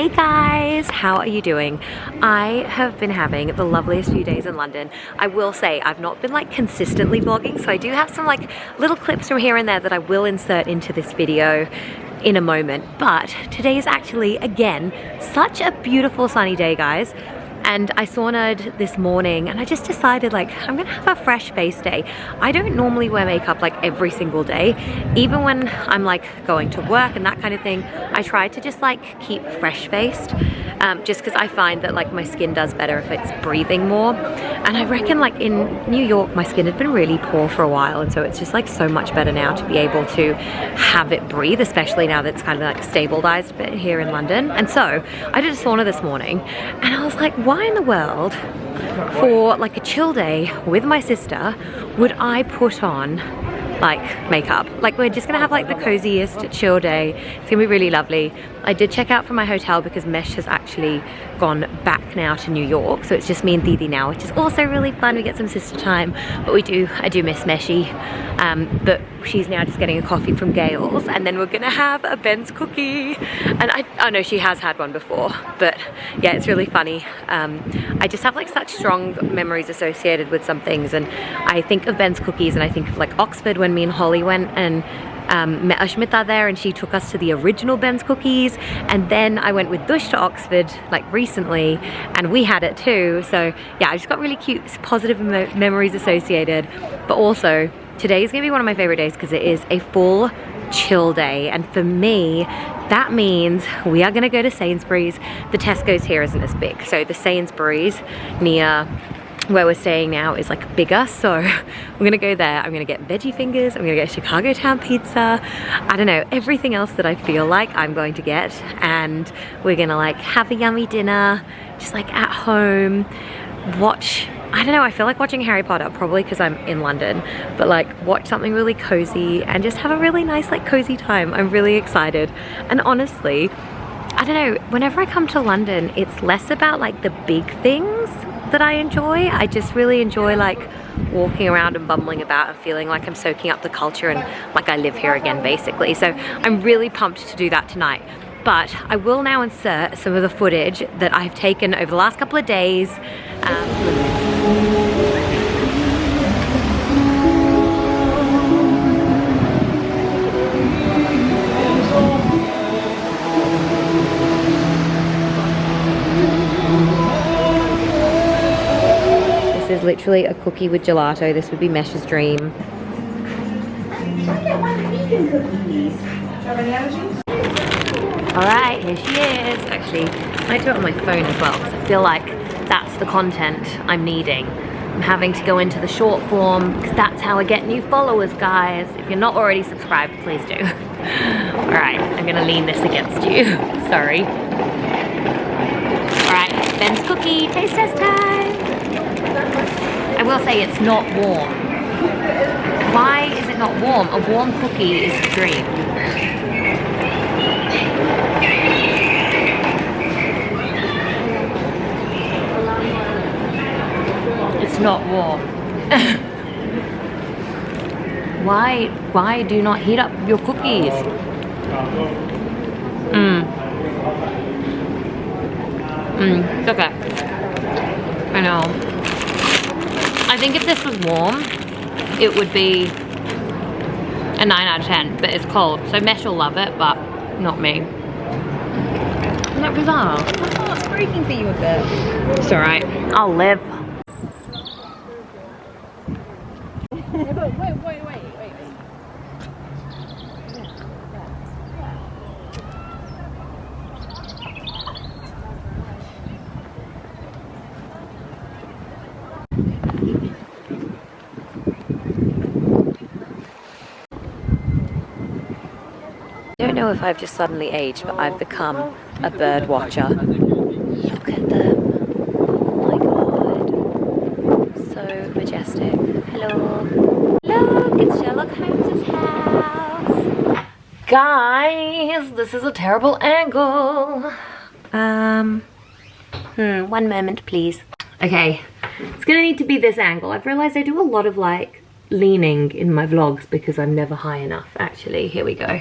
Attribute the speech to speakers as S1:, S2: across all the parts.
S1: Hey guys, how are you doing? I have been having the loveliest few days in London. I will say I've not been like consistently vlogging, so I do have some like little clips from here and there that I will insert into this video in a moment. But today is actually, again, such a beautiful sunny day, guys. And I sauntered this morning and I just decided like I'm gonna have a fresh face day. I don't normally wear makeup like every single day. Even when I'm like going to work and that kind of thing, I try to just like keep fresh faced just because I find that like my skin does better if it's breathing more. And I reckon like in New York my skin had been really poor for a while, and so it's just like so much better now to be able to have it breathe, especially now that it's kind of like stabilized a bit here in London. And so I did a sauna this morning and I was like, why in the world, for like a chill day with my sister, would I put on like makeup? Like we're just gonna have like the coziest chill day. It's gonna be really lovely. I did check out from my hotel because Mesh has actually gone back now to New York, so it's just me and Didi now, which is also really fun. We get some sister time, but I do miss Meshy. But she's now just getting a coffee from Gail's, and then we're gonna have a Ben's cookie. And I know she has had one before, but yeah, it's really funny. I just have like such strong memories associated with some things, and I think of Ben's cookies and I think of like Oxford when me and Holly went and met Ashmita there, and she took us to the original Ben's cookies. And then I went with Dush to Oxford like recently and we had it too. So yeah, I just got really cute positive memories associated. But also today is gonna be one of my favorite days because it is a full chill day, and for me that means we are gonna go to Sainsbury's. The Tesco's here isn't as big, so the Sainsbury's near where we're staying now is like bigger, so we're gonna go there. I'm gonna get veggie fingers, I'm gonna get Chicago Town pizza, I don't know, everything else that I feel like I'm going to get, and we're gonna like have a yummy dinner just like at home, watch, I don't know, I feel like watching Harry Potter, probably because I'm in London, but like watch something really cozy and just have a really nice like cozy time. I'm really excited. And honestly, I don't know, whenever I come to London, it's less about like the big things that I enjoy. I just really enjoy like walking around and bumbling about and feeling like I'm soaking up the culture and like I live here again basically. So I'm really pumped to do that tonight. But I will now insert some of the footage that I've taken over the last couple of days. This is literally a cookie with gelato. This would be Mesh's dream. Alright, here she is. Actually, I might do it on my phone as well because I feel like that's the content I'm needing. I'm having to go into the short form because that's how I get new followers, guys. If you're not already subscribed, please do. Alright, I'm gonna lean this against you. Sorry. Alright, Ben's cookie, taste test time. I will say it's not warm. Why is it not warm? A warm cookie is the dream. It's not warm. Why do not heat up your cookies? It's okay. I know. I think if this was warm, it would be a 9 out of 10, but it's cold. So Mesh will love it, but not me. Isn't that bizarre?
S2: Oh, it's breaking for you a bit.
S1: It's alright. I'll live.
S2: Yeah, but wait.
S1: I don't know if I've just suddenly aged, but I've become a bird watcher. Look at them. Oh my god. So majestic. Hello. Look, it's Sherlock Holmes' house. Guys, this is a terrible angle. 1 moment, please. Okay, it's gonna need to be this angle. I've realized I do a lot of like leaning in my vlogs because I'm never high enough. Actually, here we go.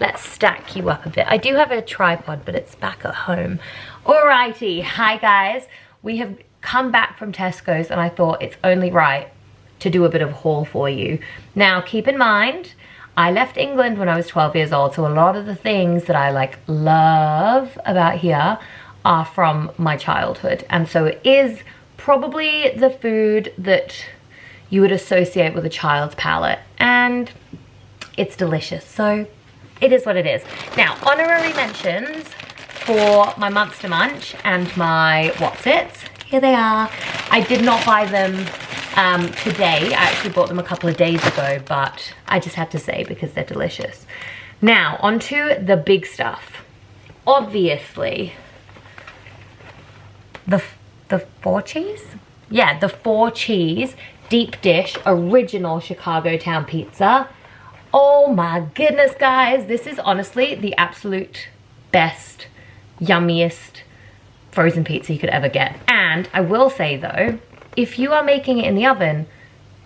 S1: let's stack you up a bit. I do have a tripod, but it's back at home. Alrighty, hi guys. We have come back from Tesco's and I thought it's only right to do a bit of a haul for you. Now, keep in mind, I left England when I was 12 years old, so a lot of the things that I like love about here are from my childhood. And so it is probably the food that you would associate with a child's palate, and it's delicious. So it is what it is. Now, honorary mentions for my Monster Munch and my What's-Its. Here they are. I did not buy them today. I actually bought them a couple of days ago, but I just had to say because they're delicious. Now, onto the big stuff. Obviously, the 4 cheese? Yeah, the 4 cheese deep dish original Chicago Town pizza. Oh my goodness, guys. This is honestly the absolute best, yummiest frozen pizza you could ever get. And I will say though, if you are making it in the oven,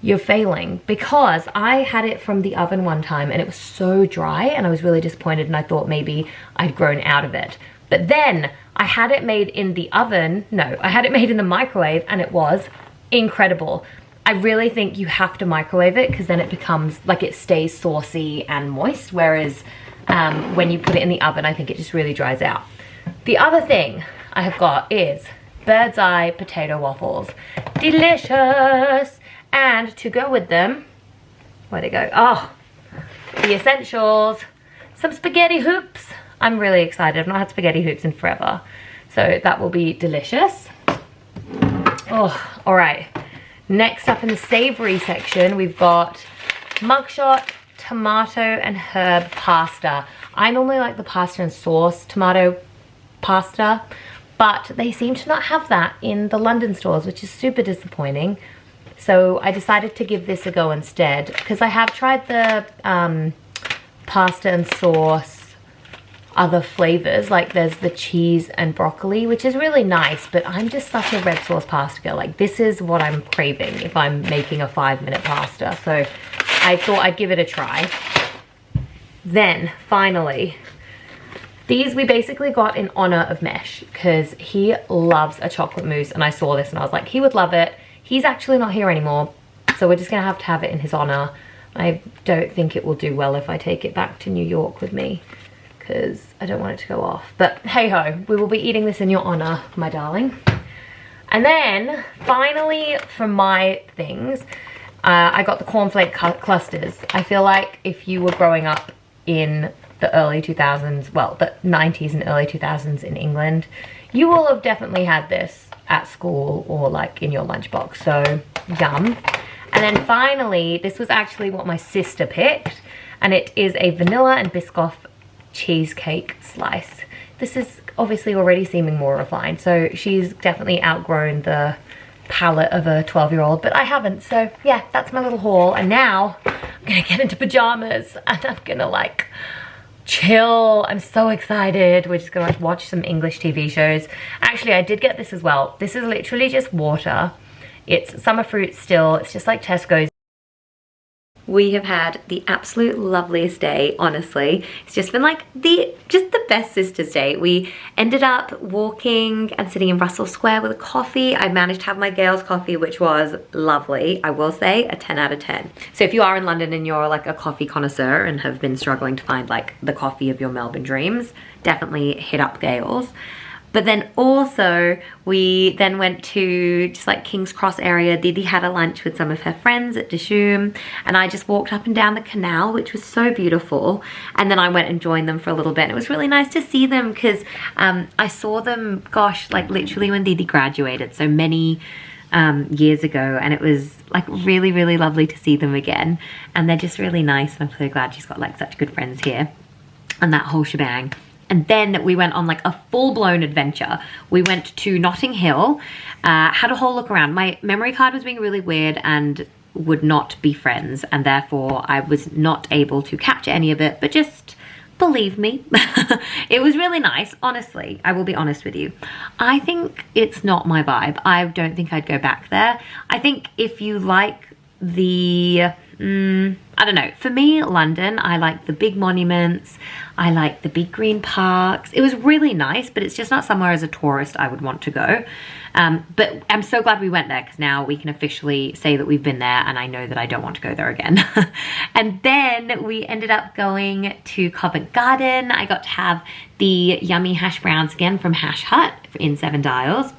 S1: you're failing, because I had it from the oven one time and it was so dry and I was really disappointed, and I thought maybe I'd grown out of it. But then I had it made in the oven. No, I had it made in the microwave and it was incredible. I really think you have to microwave it because then it becomes like, it stays saucy and moist, whereas when you put it in the oven, I think it just really dries out. The other thing I have got is bird's eye potato waffles. Delicious! And to go with them, where'd it go? Oh, the essentials, some spaghetti hoops. I'm really excited. I've not had spaghetti hoops in forever, so that will be delicious. Oh, all right. Next up in the savory section, we've got mugshot, tomato and herb pasta. I normally like the pasta and sauce tomato pasta, but they seem to not have that in the London stores, which is super disappointing. So I decided to give this a go instead, because I have tried the pasta and sauce other flavors, like there's the cheese and broccoli, which is really nice, but I'm just such a red sauce pasta girl. Like, this is what I'm craving if I'm making a 5-minute pasta. So I thought I'd give it a try. Then finally, these we basically got in honor of Mesh because he loves a chocolate mousse, and I saw this and I was like, he would love it. He's actually not here anymore, so we're just gonna have it in his honor. I don't think it will do well if I take it back to New York with me, because I don't want it to go off. But hey ho, we will be eating this in your honor, my darling. And then finally, for my things, I got the cornflake clusters. I feel like if you were growing up in the early 2000s, well, the 90s and early 2000s in England, you will have definitely had this at school or like in your lunchbox, so yum. And then finally, this was actually what my sister picked, and it is a vanilla and Biscoff cheesecake slice. This is obviously already seeming more refined, so she's definitely outgrown the palate of a 12-year-old, but I haven't. So yeah, that's my little haul. And now I'm gonna get into pajamas and I'm gonna like chill. I'm so excited. We're just gonna watch some English TV shows. Actually, I did get this as well. This is literally just water. It's summer fruit still. It's just like Tesco's. We have had the absolute loveliest day, honestly. It's just been like just the best sister's day. We ended up walking and sitting in Russell Square with a coffee. I managed to have my Gale's coffee, which was lovely. I will say a 10 out of 10. So if you are in London and you're like a coffee connoisseur and have been struggling to find like the coffee of your Melbourne dreams, definitely hit up Gale's. But then also, we then went to just like King's Cross area. Didi had a lunch with some of her friends at Dishoom, and I just walked up and down the canal, which was so beautiful. And then I went and joined them for a little bit. And it was really nice to see them because I saw them, gosh, like literally when Didi graduated so many years ago, and it was like really, really lovely to see them again. And they're just really nice, and I'm so glad she's got like such good friends here and that whole shebang. And then we went on like a full-blown adventure. We went to Notting Hill, had a whole look around. My memory card was being really weird and would not be friends, and therefore I was not able to capture any of it, but just believe me. It was really nice, honestly. I will be honest with you. I think it's not my vibe. I don't think I'd go back there. I think if you like the I don't know. For me, London, I like the big monuments. I like the big green parks. It was really nice, but it's just not somewhere as a tourist I would want to go. But I'm so glad we went there because now we can officially say that we've been there and I know that I don't want to go there again. And then we ended up going to Covent Garden. I got to have the yummy hash browns again from Hash Hut in Seven Dials.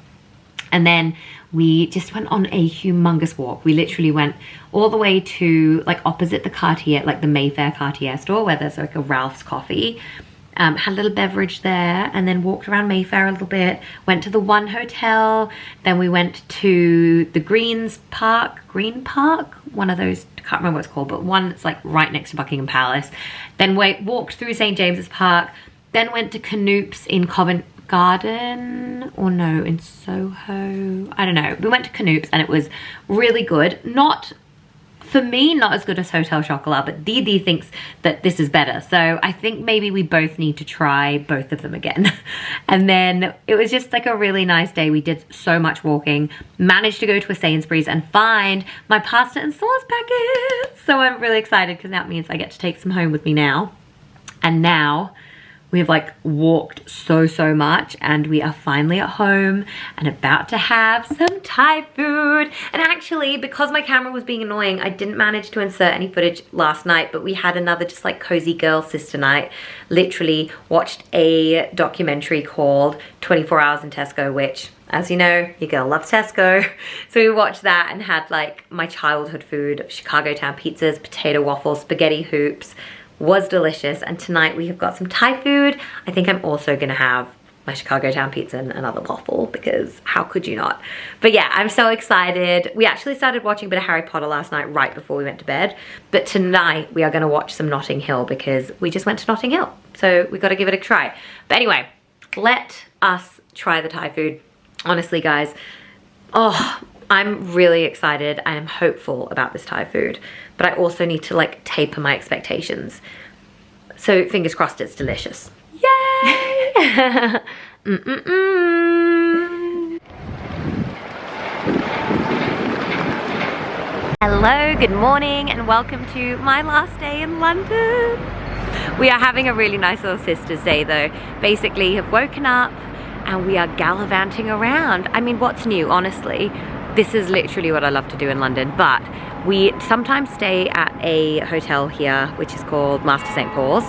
S1: And then we just went on a humongous walk. We literally went all the way to like opposite the Cartier, like the Mayfair Cartier store where there's like a Ralph's Coffee. Had a little beverage there and then walked around Mayfair a little bit. Went to the One Hotel. Then we went to the Green Park, one of those, I can't remember what it's called, but one that's like right next to Buckingham Palace. Then walked through St. James's Park. Then went to Canoop's in Covent Garden, or no, in Soho, I don't know. We went to Canoop's and it was really good. Not, for me, not as good as Hotel Chocolat, but Didi thinks that this is better. So I think maybe we both need to try both of them again. And then it was just like a really nice day. We did so much walking, managed to go to a Sainsbury's and find my pasta and sauce packets. So I'm really excited because that means I get to take some home with me now. And now we've like walked so much and we are finally at home and about to have some Thai food. And actually, because my camera was being annoying, I didn't manage to insert any footage last night, but we had another just like cozy girl sister night. Literally watched a documentary called 24 Hours in Tesco, which, as you know, your girl loves Tesco. So we watched that and had like my childhood food, Chicago Town pizzas, potato waffles, spaghetti hoops. Was delicious. And tonight we have got some Thai food. I think I'm also gonna have my Chicago Town pizza and another waffle because how could you not? But yeah, I'm so excited. We actually started watching a bit of Harry Potter last night right before we went to bed. But tonight we are gonna watch some Notting Hill because we just went to Notting Hill. So we gotta give it a try. But anyway, let us try the Thai food. Honestly, guys, oh, I'm really excited. I am hopeful about this Thai food, but I also need to like taper my expectations. So fingers crossed it's delicious. Yay! Hello, good morning, and welcome to my last day in London. We are having a really nice little sister's day though. Basically have woken up and we are gallivanting around. I mean, what's new, honestly? This is literally what I love to do in London, but we sometimes stay at a hotel here, which is called Master St. Paul's.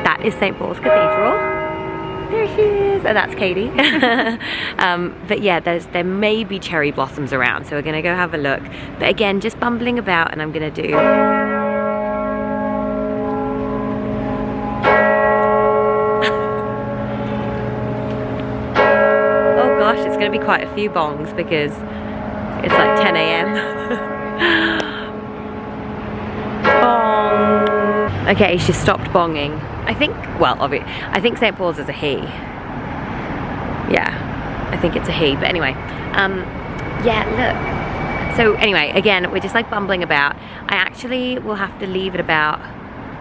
S1: That is St. Paul's Cathedral. There she is, and that's Katie. But yeah, there may be cherry blossoms around, so we're gonna go have a look. But again, just bumbling about, and I'm gonna do it's gonna be quite a few bongs because it's like 10 a.m. Bong. Okay, she stopped bonging. I think, well, obviously, I think St. Paul's is a he. Yeah, I think it's a he, but anyway. Yeah, look. So anyway, again, we're just like bumbling about. I actually will have to leave at about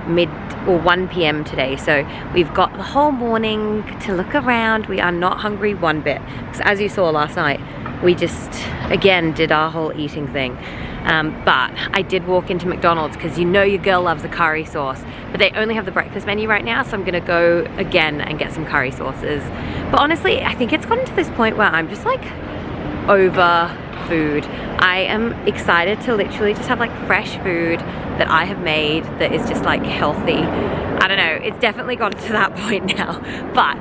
S1: mid or 1 p.m. today, so we've got the whole morning to look around. We are not hungry one bit because, as you saw last night, we just again did our whole eating thing. But I did walk into McDonald's because you know your girl loves a curry sauce, but they only have the breakfast menu right now, so I'm gonna go again and get some curry sauces. But honestly, I think it's gotten to this point where I'm just like over food. I am excited to literally just have like fresh food that I have made that is just like healthy. I don't know, it's definitely gotten to that point now, but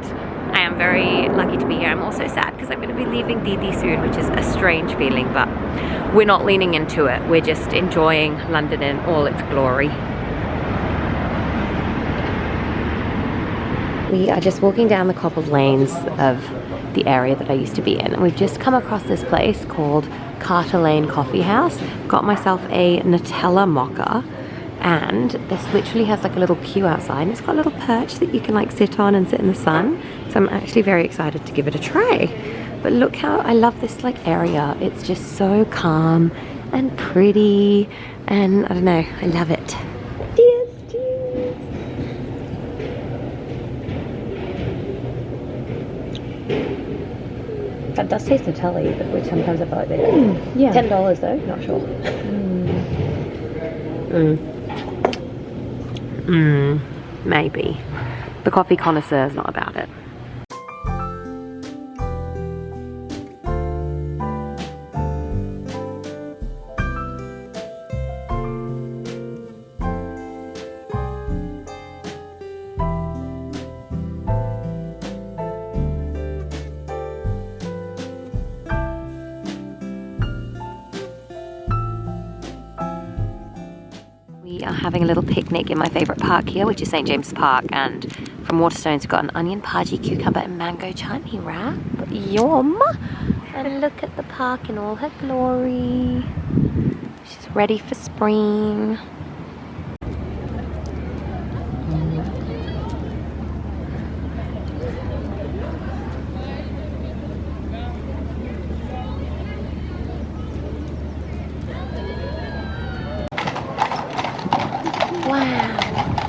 S1: I am very lucky to be here. I'm also sad because I'm going to be leaving Didi soon, which is a strange feeling, but we're not leaning into it. We're just enjoying London in all its glory. We are just walking down the cobbled lanes of the area that I used to be in, and we've just come across this place called Carter Lane Coffee House. Got myself a Nutella mocha, and this literally has like a little queue outside, and it's got a little perch that you can like sit on and sit in the sun. So I'm actually very excited to give it a try. But look how I love this like area. It's just so calm and pretty, and I don't know, I love it. it does taste Nutella, which sometimes I feel like they do.
S2: Yeah.
S1: $10 though, not sure. Maybe. The coffee connoisseur is not about it. We are having a little picnic in my favourite park here, which is St James's Park, and from Waterstones we've got an onion bhaji, cucumber and mango chutney wrap. Yum! And look at the park in all her glory. She's ready for spring. Wow.